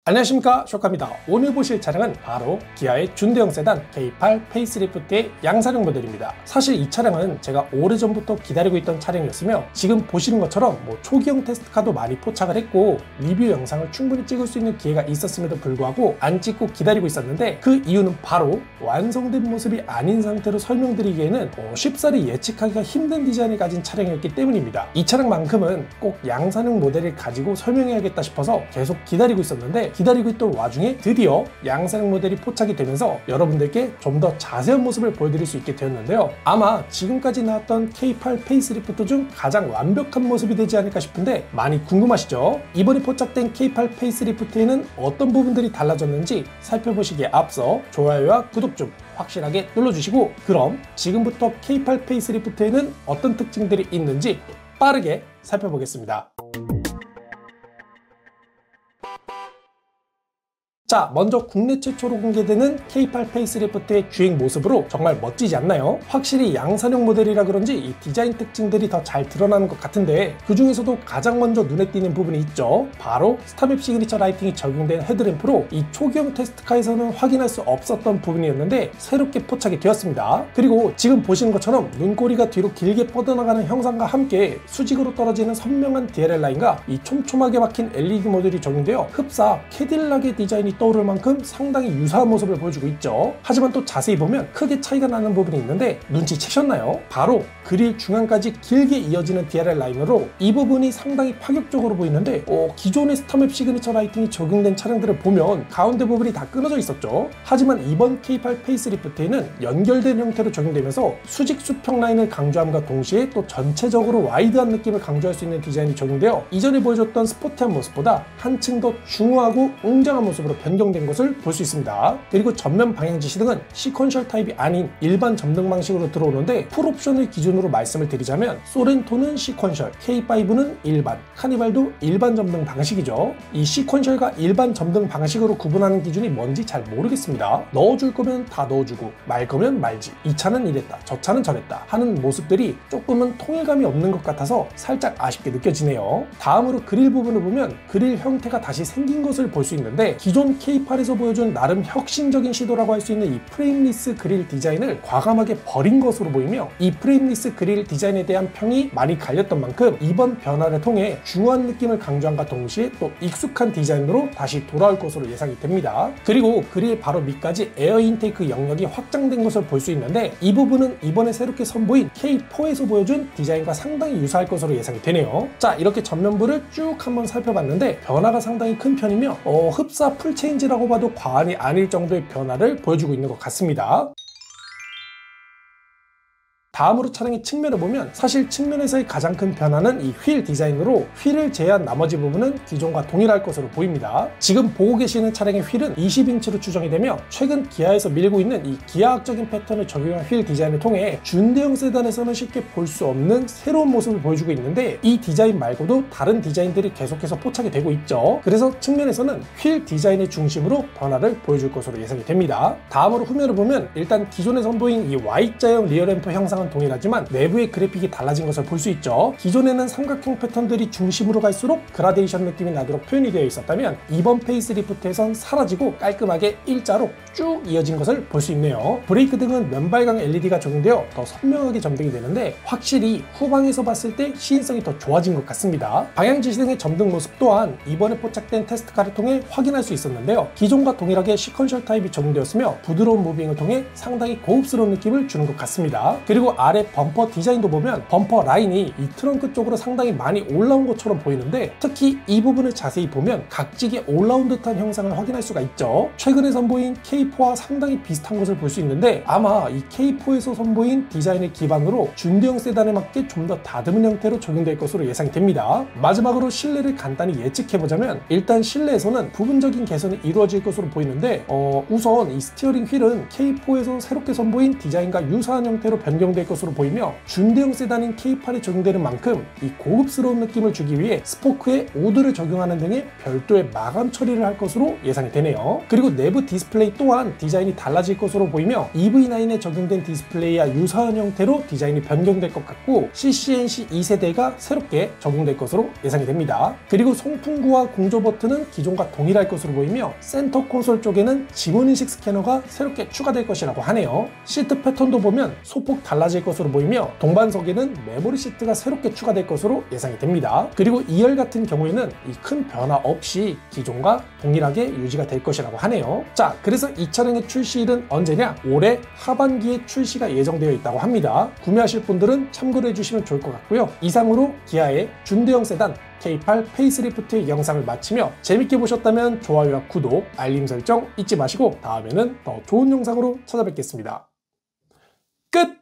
안녕하십니까, 쇼카입니다. 오늘 보실 차량은 바로 기아의 준대형 세단 K8 페이스리프트의 양산형 모델입니다. 사실 이 차량은 제가 오래전부터 기다리고 있던 차량이었으며 지금 보시는 것처럼 초기형 테스트카도 많이 포착을 했고 리뷰 영상을 충분히 찍을 수 있는 기회가 있었음에도 불구하고 안 찍고 기다리고 있었는데 그 이유는 바로 완성된 모습이 아닌 상태로 설명드리기에는 쉽사리 예측하기가 힘든 디자인을 가진 차량이었기 때문입니다. 이 차량만큼은 꼭 양산형 모델을 가지고 설명해야겠다 싶어서 계속 기다리고 있었는데 기다리고 있던 와중에 드디어 양산형 모델이 포착이 되면서 여러분들께 좀 더 자세한 모습을 보여드릴 수 있게 되었는데요. 아마 지금까지 나왔던 K8 페이스리프트 중 가장 완벽한 모습이 되지 않을까 싶은데 많이 궁금하시죠? 이번에 포착된 K8 페이스리프트에는 어떤 부분들이 달라졌는지 살펴보시기에 앞서 좋아요와 구독 좀 확실하게 눌러주시고 그럼 지금부터 K8 페이스리프트에는 어떤 특징들이 있는지 빠르게 살펴보겠습니다. 자, 먼저 국내 최초로 공개되는 K8 페이스리프트의 주행 모습으로 정말 멋지지 않나요? 확실히 양산형 모델이라 그런지 이 디자인 특징들이 더 잘 드러나는 것 같은데 그 중에서도 가장 먼저 눈에 띄는 부분이 있죠. 바로 스타맵 시그니처 라이팅이 적용된 헤드램프로 이 초기형 테스트카에서는 확인할 수 없었던 부분이었는데 새롭게 포착이 되었습니다. 그리고 지금 보시는 것처럼 눈꼬리가 뒤로 길게 뻗어나가는 형상과 함께 수직으로 떨어지는 선명한 DRL 라인과 이 촘촘하게 박힌 LED 모듈이 적용되어 흡사 캐딜락의 디자인이 떠오를 만큼 상당히 유사한 모습을 보여주고 있죠. 하지만 또 자세히 보면 크게 차이가 나는 부분이 있는데 눈치채셨나요? 바로 그릴 중앙까지 길게 이어지는 DRL 라인으로 이 부분이 상당히 파격적으로 보이는데 기존의 스타맵 시그니처 라이팅이 적용된 차량들을 보면 가운데 부분이 다 끊어져 있었죠. 하지만 이번 K8 페이스리프트에는 연결된 형태로 적용되면서 수직 수평 라인을 강조함과 동시에 또 전체적으로 와이드한 느낌을 강조할 수 있는 디자인이 적용되어 이전에 보여줬던 스포티한 모습보다 한층 더 중후하고 웅장한 모습으로 변경된 것을 볼 수 있습니다. 그리고 전면 방향 지시등은 시퀀셜 타입이 아닌 일반 점등 방식으로 들어오는데 풀옵션을 기준으로 말씀을 드리자면 소렌토는 시퀀셜, K5는 일반, 카니발도 일반 점등 방식이죠. 이 시퀀셜과 일반 점등 방식으로 구분하는 기준이 뭔지 잘 모르겠습니다. 넣어줄 거면 다 넣어주고 말 거면 말지, 이 차는 이랬다 저 차는 저랬다 하는 모습들이 조금은 통일감이 없는 것 같아서 살짝 아쉽게 느껴지네요. 다음으로 그릴 부분을 보면 그릴 형태가 다시 생긴 것을 볼 수 있는데 기존 K8에서 보여준 나름 혁신적인 시도라고 할 수 있는 이 프레임리스 그릴 디자인을 과감하게 버린 것으로 보이며 이 프레임리스 그릴 디자인에 대한 평이 많이 갈렸던 만큼 이번 변화를 통해 중후한 느낌을 강조함과 동시에 또 익숙한 디자인으로 다시 돌아올 것으로 예상이 됩니다. 그리고 그릴 바로 밑까지 에어 인테이크 영역이 확장된 것을 볼 수 있는데 이 부분은 이번에 새롭게 선보인 K4에서 보여준 디자인과 상당히 유사할 것으로 예상이 되네요. 자, 이렇게 전면부를 쭉 한번 살펴봤는데 변화가 상당히 큰 편이며 흡사 풀체인지라고 봐도 과언이 아닐 정도의 변화를 보여주고 있는 것 같습니다. 다음으로 차량의 측면을 보면 사실 측면에서의 가장 큰 변화는 이 휠 디자인으로 휠을 제외한 나머지 부분은 기존과 동일할 것으로 보입니다. 지금 보고 계시는 차량의 휠은 20인치로 추정이 되며 최근 기아에서 밀고 있는 이 기아학적인 패턴을 적용한 휠 디자인을 통해 준대형 세단에서는 쉽게 볼 수 없는 새로운 모습을 보여주고 있는데 이 디자인 말고도 다른 디자인들이 계속해서 포착이 되고 있죠. 그래서 측면에서는 휠 디자인의 중심으로 변화를 보여줄 것으로 예상이 됩니다. 다음으로 후면을 보면 일단 기존에 선보인 이 Y자형 리어램프 형상은 동일하지만 내부의 그래픽이 달라진 것을 볼 수 있죠. 기존에는 삼각형 패턴들이 중심으로 갈수록 그라데이션 느낌이 나도록 표현이 되어 있었다면 이번 페이스리프트에선 사라지고 깔끔하게 일자로 쭉 이어진 것을 볼 수 있네요. 브레이크 등은 면발광 LED가 적용되어 더 선명하게 점등이 되는데 확실히 후방에서 봤을 때 시인성이 더 좋아진 것 같습니다. 방향 지시 등의 점등 모습 또한 이번에 포착된 테스트카를 통해 확인할 수 있었는데요. 기존과 동일하게 시퀀셜 타입이 적용되었으며 부드러운 무빙을 통해 상당히 고급스러운 느낌을 주는 것 같습니다. 그리고 아래 범퍼 디자인도 보면 범퍼 라인이 이 트렁크 쪽으로 상당히 많이 올라온 것처럼 보이는데 특히 이 부분을 자세히 보면 각지게 올라온 듯한 형상을 확인할 수가 있죠. 최근에 선보인 K4와 상당히 비슷한 것을 볼 수 있는데 아마 이 K4에서 선보인 디자인을 기반으로 준대형 세단에 맞게 좀 더 다듬은 형태로 적용될 것으로 예상이 됩니다. 마지막으로 실내를 간단히 예측해보자면 일단 실내에서는 부분적인 개선이 이루어질 것으로 보이는데 우선 이 스티어링 휠은 K4에서 새롭게 선보인 디자인과 유사한 형태로 변경될 것으로 보이며 준대형 세단인 K8에 적용되는 만큼 이 고급스러운 느낌을 주기 위해 스포크에 오드를 적용하는 등의 별도의 마감 처리를 할 것으로 예상이 되네요. 그리고 내부 디스플레이 또한 디자인이 달라질 것으로 보이며 EV9에 적용된 디스플레이와 유사한 형태로 디자인이 변경될 것 같고 CCNC 2세대가 새롭게 적용될 것으로 예상이 됩니다. 그리고 송풍구와 공조 버튼은 기존과 동일할 것으로 보이며 센터 콘솔 쪽에는 지문인식 스캐너가 새롭게 추가될 것이라고 하네요. 시트 패턴도 보면 소폭 달라질 것으로 보이며 동반석에는 메모리 시트가 새롭게 추가될 것으로 예상이 됩니다. 그리고 2열 같은 경우에는 이 큰 변화 없이 기존과 동일하게 유지가 될 것이라고 하네요. 자, 그래서 이 차량의 출시일은 언제냐? 올해 하반기에 출시가 예정되어 있다고 합니다. 구매하실 분들은 참고를 해주시면 좋을 것 같고요. 이상으로 기아의 준대형 세단 K8 페이스리프트 영상을 마치며 재밌게 보셨다면 좋아요와 구독, 알림 설정 잊지 마시고 다음에는 더 좋은 영상으로 찾아뵙겠습니다. 끝!